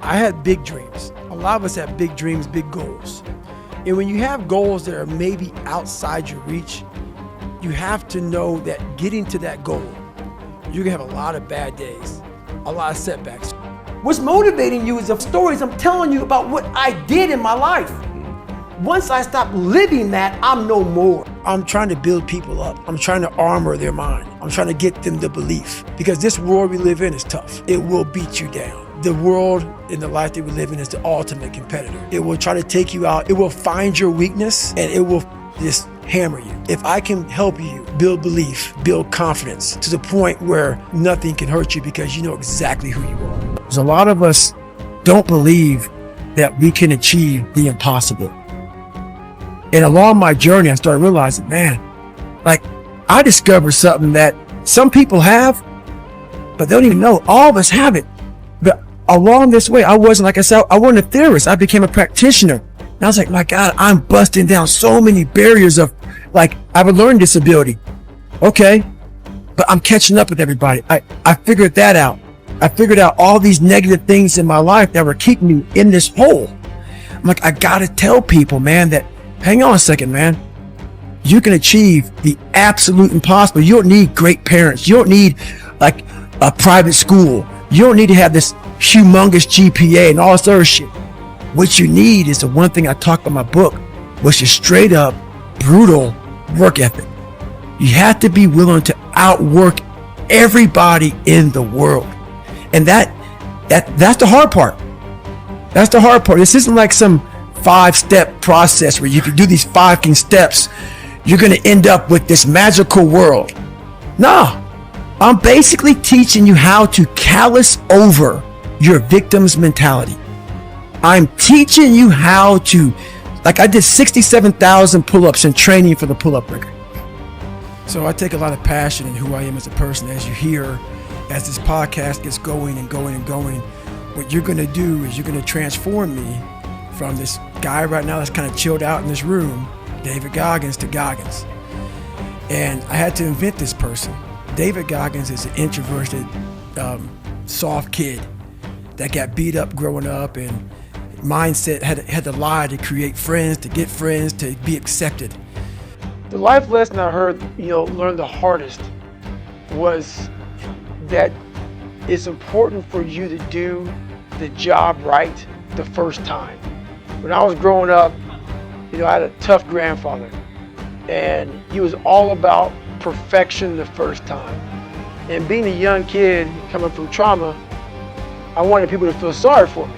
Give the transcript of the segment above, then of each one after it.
I had big dreams. A lot of us have big dreams, big goals. And when you have goals that are maybe outside your reach, you have to know that getting to that goal, you're gonna have a lot of bad days, a lot of setbacks. What's motivating you is the stories I'm telling you about what I did in my life. Once I stop living that, I'm no more. I'm trying to build people up. I'm trying to armor their mind. I'm trying to get them the belief. Because this world we live in is tough. It will beat you down. The world and the life that we live in is the ultimate competitor. It will try to take you out. It will find your weakness and it will just hammer you. If I can help you build belief, build confidence to the point where nothing can hurt you because you know exactly who you are. Because a lot of us don't believe that we can achieve the impossible. And along my journey, I started realizing, man, like I discovered something that some people have, but they don't even know. All of us have it. But along this way, I wasn't, like I said, I wasn't a theorist. I became a practitioner. And I was like, my God, I'm busting down so many barriers of, like, I have a learning disability. Okay, but I'm catching up with everybody. I figured that out. I figured out all these negative things in my life that were keeping me in this hole. I'm like, I gotta tell people, man, that hang on a second, man. You can achieve the absolute impossible. You don't need great parents. You don't need like a private school. You don't need to have this humongous GPA and all this other shit. What you need is the one thing I talk about in my book, which is straight up brutal work ethic. You have to be willing to outwork everybody in the world. And that's the hard part. That's the hard part. This isn't like some 5-step process where you can do these 5 steps. You're going to end up with this magical world. No, I'm basically teaching you how to callous over your victim's mentality. I'm teaching you how to, like I did 67,000 pull-ups in training for the pull-up record. So I take a lot of passion in who I am as a person. As you hear, as this podcast gets going and going and going, what you're going to do is you're going to transform me from this guy right now that's kind of chilled out in this room, David Goggins, to Goggins. And I had to invent this person. David Goggins is an introverted, soft kid that got beat up growing up and mindset had to lie to create friends, to get friends, to be accepted. The life lesson I heard, learned the hardest was that it's important for you to do the job right the first time. When I was growing up, I had a tough grandfather, and he was all about perfection the first time. And being a young kid coming from trauma, I wanted people to feel sorry for me.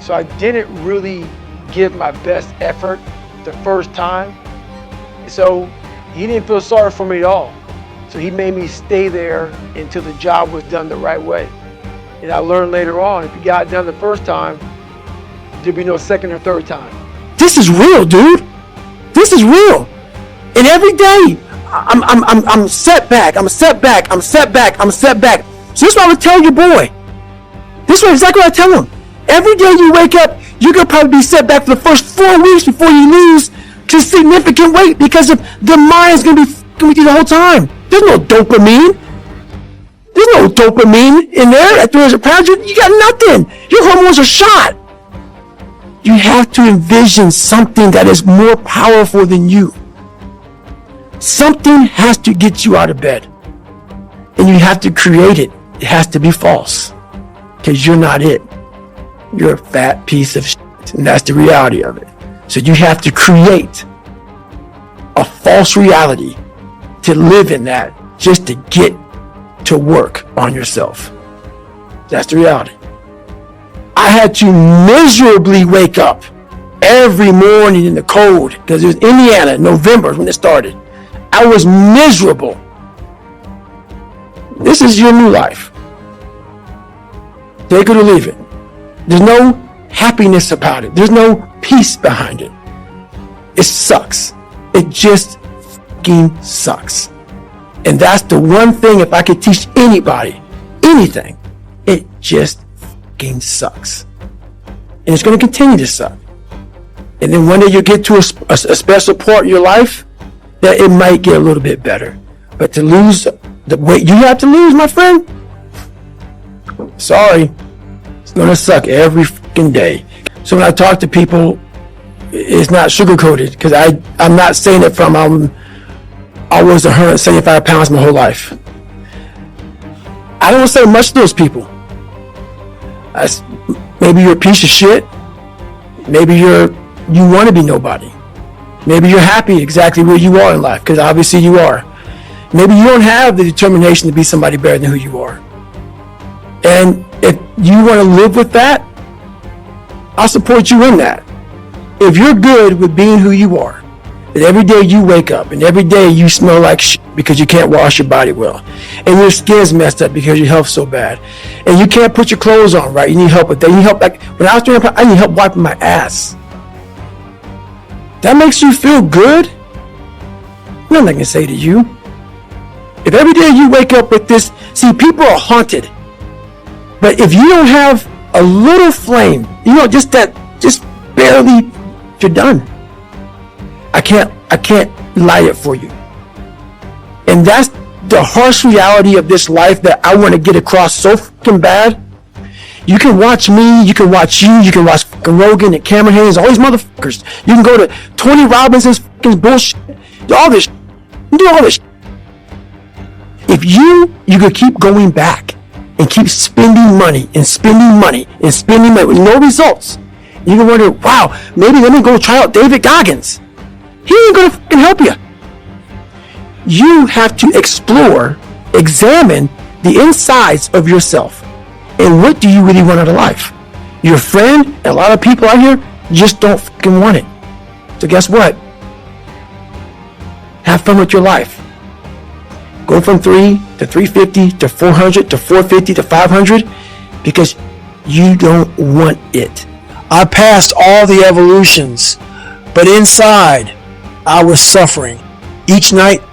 So I didn't really give my best effort the first time. So he didn't feel sorry for me at all. So he made me stay there until the job was done the right way. And I learned later on, if you got it done the first time, there'd be no second or third time. This is real, dude. This is real. And every day, I'm set back. So this is what I would tell your boy. This is exactly what I tell him. Every day you wake up, you're going to probably be set back for the first 4 weeks before you lose to significant weight because of the mind's going to be with you the whole time. There's no dopamine. There's no dopamine in there at 300 pounds. You got nothing. Your hormones are shot. You have to envision something that is more powerful than you. Something has to get you out of bed. And you have to create it. It has to be false. Because you're not it. You're a fat piece of shit. And that's the reality of it. So you have to create a false reality to live in that just to get to work on yourself. That's the reality. I had to miserably wake up every morning in the cold because it was Indiana, November when it started. I was miserable. This is your new life. Take it or leave it. There's no happiness about it. There's no peace behind it. It sucks. It just fucking sucks. And that's the one thing, if I could teach anybody anything, it just fucking sucks. And it's going to continue to suck. And then one day you get to a special part in your life that it might get a little bit better. But to lose the weight you have to lose, my friend, sorry, it's gonna suck every fucking day. So when I talk to people, it's not sugar-coated, because I'm not saying it from I was 175 pounds my whole life. I don't say much to those people. Maybe you're a piece of shit. Maybe you want to be nobody. Maybe you're happy exactly where you are in life, because obviously you are. Maybe you don't have the determination to be somebody better than who you are. And if you want to live with that, I'll support you in that. If you're good with being who you are, that every day you wake up and every day you smell like shit because you can't wash your body well, and your skin's messed up because your health's so bad, and you can't put your clothes on right, you need help with that. You need help, like when I was doing, I need help wiping my ass. That makes you feel good? Nothing I can say to you. If every day you wake up with this, see, people are haunted. But if you don't have a little flame, just barely, you're done. I can't light it for you. And that's the harsh reality of this life that I want to get across so fucking bad. You can watch me, you can watch you can watch fucking Rogan and Cameron Hayes, all these motherfuckers. You can go to Tony Robbins's fucking bullshit. Do all this. Do all this. If you could keep going back and keep spending money and spending money and spending money with no results, you can wonder, wow, maybe let me go try out David Goggins. He ain't gonna fucking help you. You have to explore, examine the insides of yourself. And what do you really want out of life? Your friend and a lot of people out here just don't fucking want it. So guess what? Have fun with your life. Go from 3 to 350 to 400 to 450 to 500 because you don't want it. I passed all the evolutions, but inside I was suffering. Each night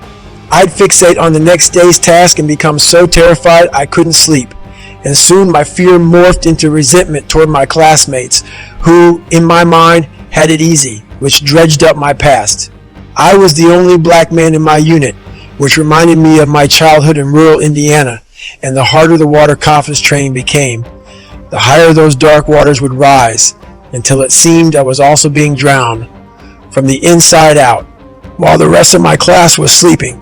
I'd fixate on the next day's task and become so terrified I couldn't sleep. And soon my fear morphed into resentment toward my classmates who, in my mind, had it easy, which dredged up my past. I was the only black man in my unit, which reminded me of my childhood in rural Indiana, and the harder the water confidence training became, the higher those dark waters would rise, until it seemed I was also being drowned from the inside out, while the rest of my class was sleeping.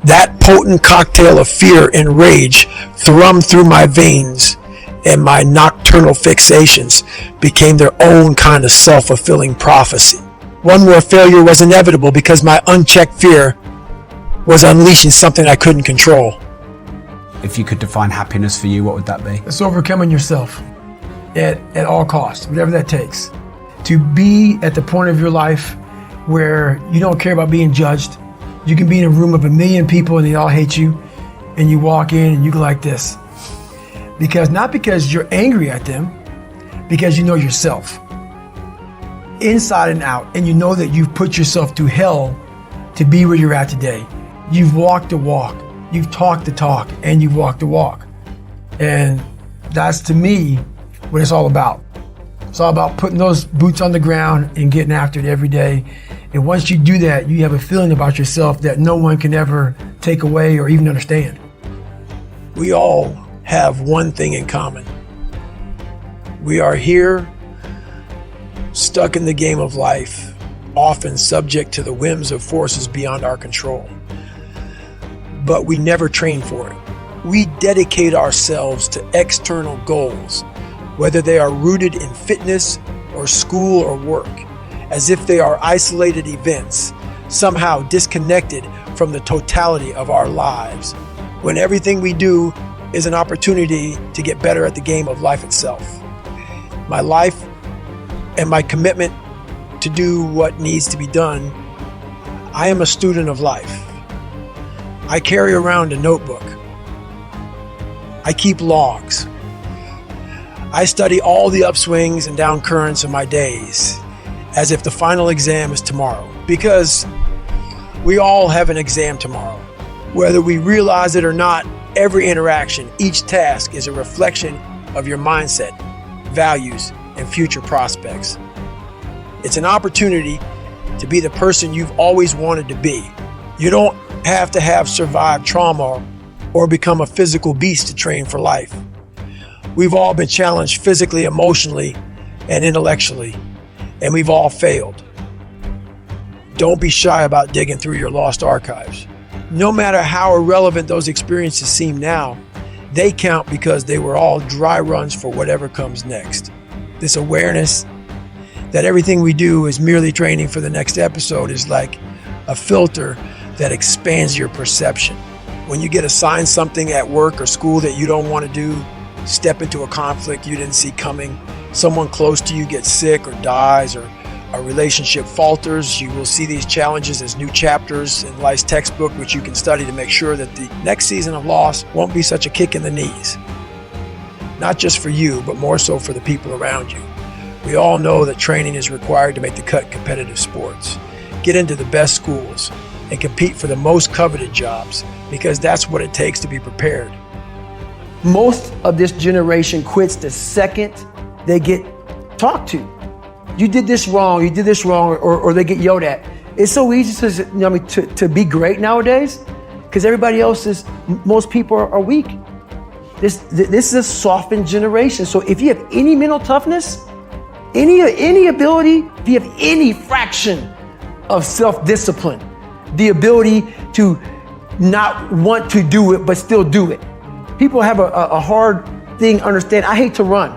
That potent cocktail of fear and rage thrummed through my veins, and my nocturnal fixations became their own kind of self-fulfilling prophecy. One more failure was inevitable because my unchecked fear was unleashing something I couldn't control. If you could define happiness for you, what would that be? It's overcoming yourself at all costs, whatever that takes. To be at the point of your life where you don't care about being judged. You can be in a room of 1 million people and they all hate you, and you walk in and you go like this. Not because you're angry at them, because you know yourself. Inside and out, and you know that you've put yourself through hell to be where you're at today. You've walked the walk, you've talked the talk, and you've walked the walk. And that's, to me, what it's all about. It's all about putting those boots on the ground and getting after it every day. And once you do that, you have a feeling about yourself that no one can ever take away or even understand. We all have one thing in common. We are here, stuck in the game of life, often subject to the whims of forces beyond our control. But we never train for it. We dedicate ourselves to external goals, whether they are rooted in fitness or school or work, as if they are isolated events, somehow disconnected from the totality of our lives, when everything we do is an opportunity to get better at the game of life itself. My life and my commitment to do what needs to be done, I am a student of life. I carry around a notebook. I keep logs. I study all the upswings and downcurrents of my days, as if the final exam is tomorrow, because we all have an exam tomorrow. Whether we realize it or not, every interaction, each task is a reflection of your mindset, values, and future prospects. It's an opportunity to be the person you've always wanted to be. You don't have to have survived trauma or become a physical beast to train for life. We've all been challenged physically, emotionally, and intellectually, and we've all failed. Don't be shy about digging through your lost archives. No matter how irrelevant those experiences seem now, they count because they were all dry runs for whatever comes next. This awareness that everything we do is merely training for the next episode is like a filter that expands your perception. When you get assigned something at work or school that you don't want to do, step into a conflict you didn't see coming, someone close to you gets sick or dies, or a relationship falters, you will see these challenges as new chapters in life's textbook, which you can study to make sure that the next season of loss won't be such a kick in the knees. Not just for you, but more so for the people around you. We all know that training is required to make the cut in competitive sports. Get into the best schools and compete for the most coveted jobs, because that's what it takes to be prepared. Most of this generation quits the second they get talked to. You did this wrong, or they get yelled at. It's so easy to be great nowadays because most people are weak. This is a softened generation. So if you have any mental toughness, any ability, if you have any fraction of self-discipline, the ability to not want to do it but still do it. People have a hard thing understand. I hate to run.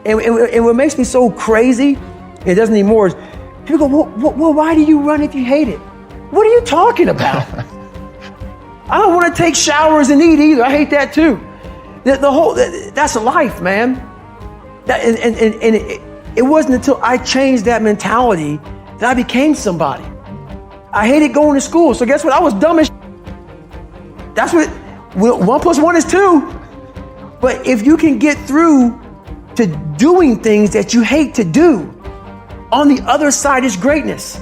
And what makes me so crazy, it doesn't anymore, is people go, well, why do you run if you hate it? What are you talking about? I don't want to take showers and eat either. I hate that too. That's a life, man. It wasn't until I changed that mentality that I became somebody. I hated going to school. So guess what? I was dumb as That's what 1 + 1 is 2. But if you can get through to doing things that you hate to do, on the other side is greatness.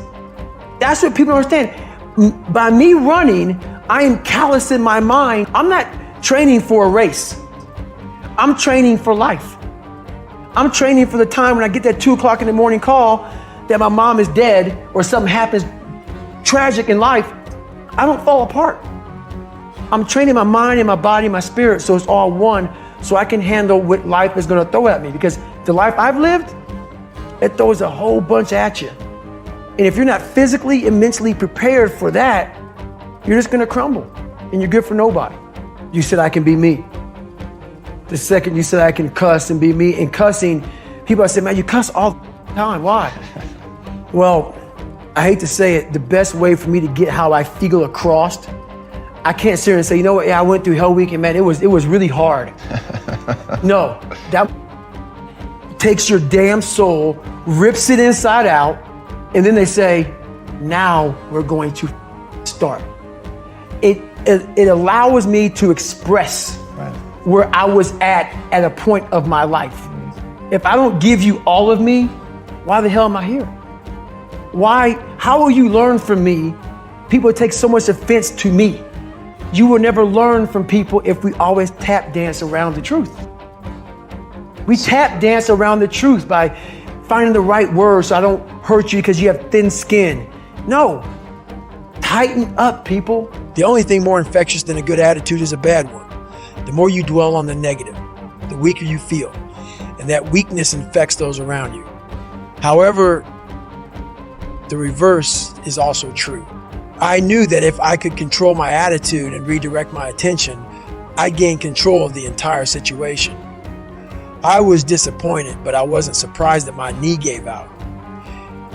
That's what people don't understand. By me running, I am callous in my mind. I'm not training for a race. I'm training for life. I'm training for the time when I get that 2 o'clock in the morning call that my mom is dead or something happens tragic in life. I don't fall apart. I'm training my mind and my body and my spirit so it's all one, so I can handle what life is going to throw at me. Because the life I've lived, it throws a whole bunch at you. And if you're not physically and mentally prepared for that, you're just going to crumble and you're good for nobody. You said I can be me. The second you said I can cuss and be me, and cussing, people say, man, you cuss all the time. Why? Well, I hate to say it, the best way for me to get how I feel across, I can't sit here and say, you know what, yeah, I went through Hell Week and man, it was really hard. No, that takes your damn soul, rips it inside out, and then they say, now we're going to start. It allows me to express where I was at a point of my life. If I don't give you all of me, why the hell am I here? Why? How will you learn from me? People take so much offense to me. You will never learn from people if we always tap dance around the truth. We tap dance around the truth by finding the right words so I don't hurt you because you have thin skin. No, tighten up, people. The only thing more infectious than a good attitude is a bad one. The more you dwell on the negative, the weaker you feel, and that weakness infects those around you. However, the reverse is also true. I knew that if I could control my attitude and redirect my attention, I'd gain control of the entire situation. I was disappointed, but I wasn't surprised that my knee gave out.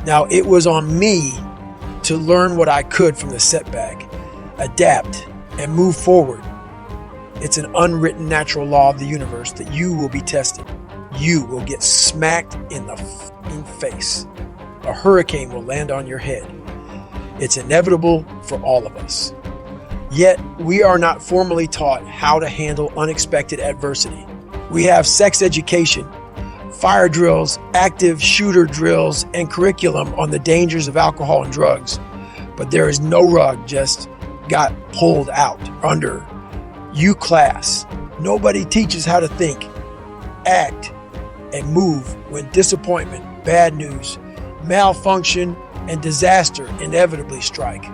Now, it was on me to learn what I could from the setback, adapt, and move forward. It's an unwritten natural law of the universe that you will be tested. You will get smacked in the f***ing face. A hurricane will land on your head. It's inevitable for all of us. Yet, we are not formally taught how to handle unexpected adversity. We have sex education, fire drills, active shooter drills, and curriculum on the dangers of alcohol and drugs. But there is no rug just got pulled out under. You class. Nobody teaches how to think, act, and move when disappointment, bad news, malfunction, and disaster inevitably strike.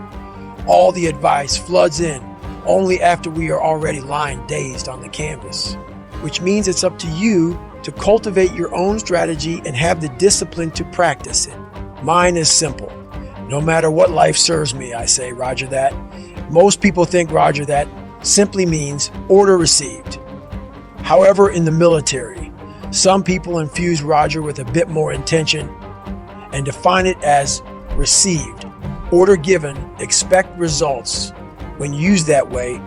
All the advice floods in only after we are already lying dazed on the canvas. which means it's up to you to cultivate your own strategy and have the discipline to practice it. Mine is simple. No matter what life serves me, I say, Roger that. Most people think Roger that simply means order received. However, in the military, some people infuse Roger with a bit more intention and define it as received. Order given, expect results. When used that way,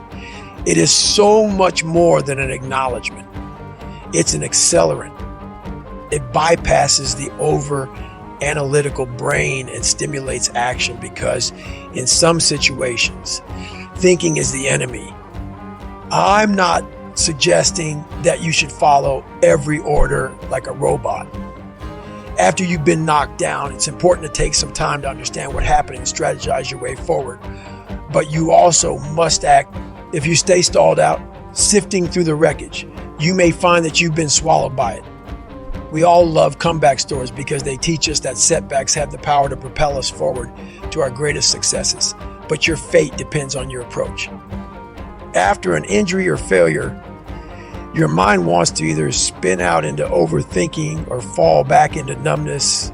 it is so much more than an acknowledgement. It's an accelerant. It bypasses the over-analytical brain and stimulates action because in some situations, thinking is the enemy. I'm not suggesting that you should follow every order like a robot. After you've been knocked down, it's important to take some time to understand what happened and strategize your way forward. But you also must act. If you stay stalled out, sifting through the wreckage, you may find that you've been swallowed by it. We all love comeback stories because they teach us that setbacks have the power to propel us forward to our greatest successes. But your fate depends on your approach. After an injury or failure, your mind wants to either spin out into overthinking or fall back into numbness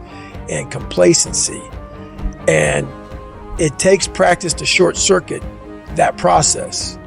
and complacency. And it takes practice to short circuit that process.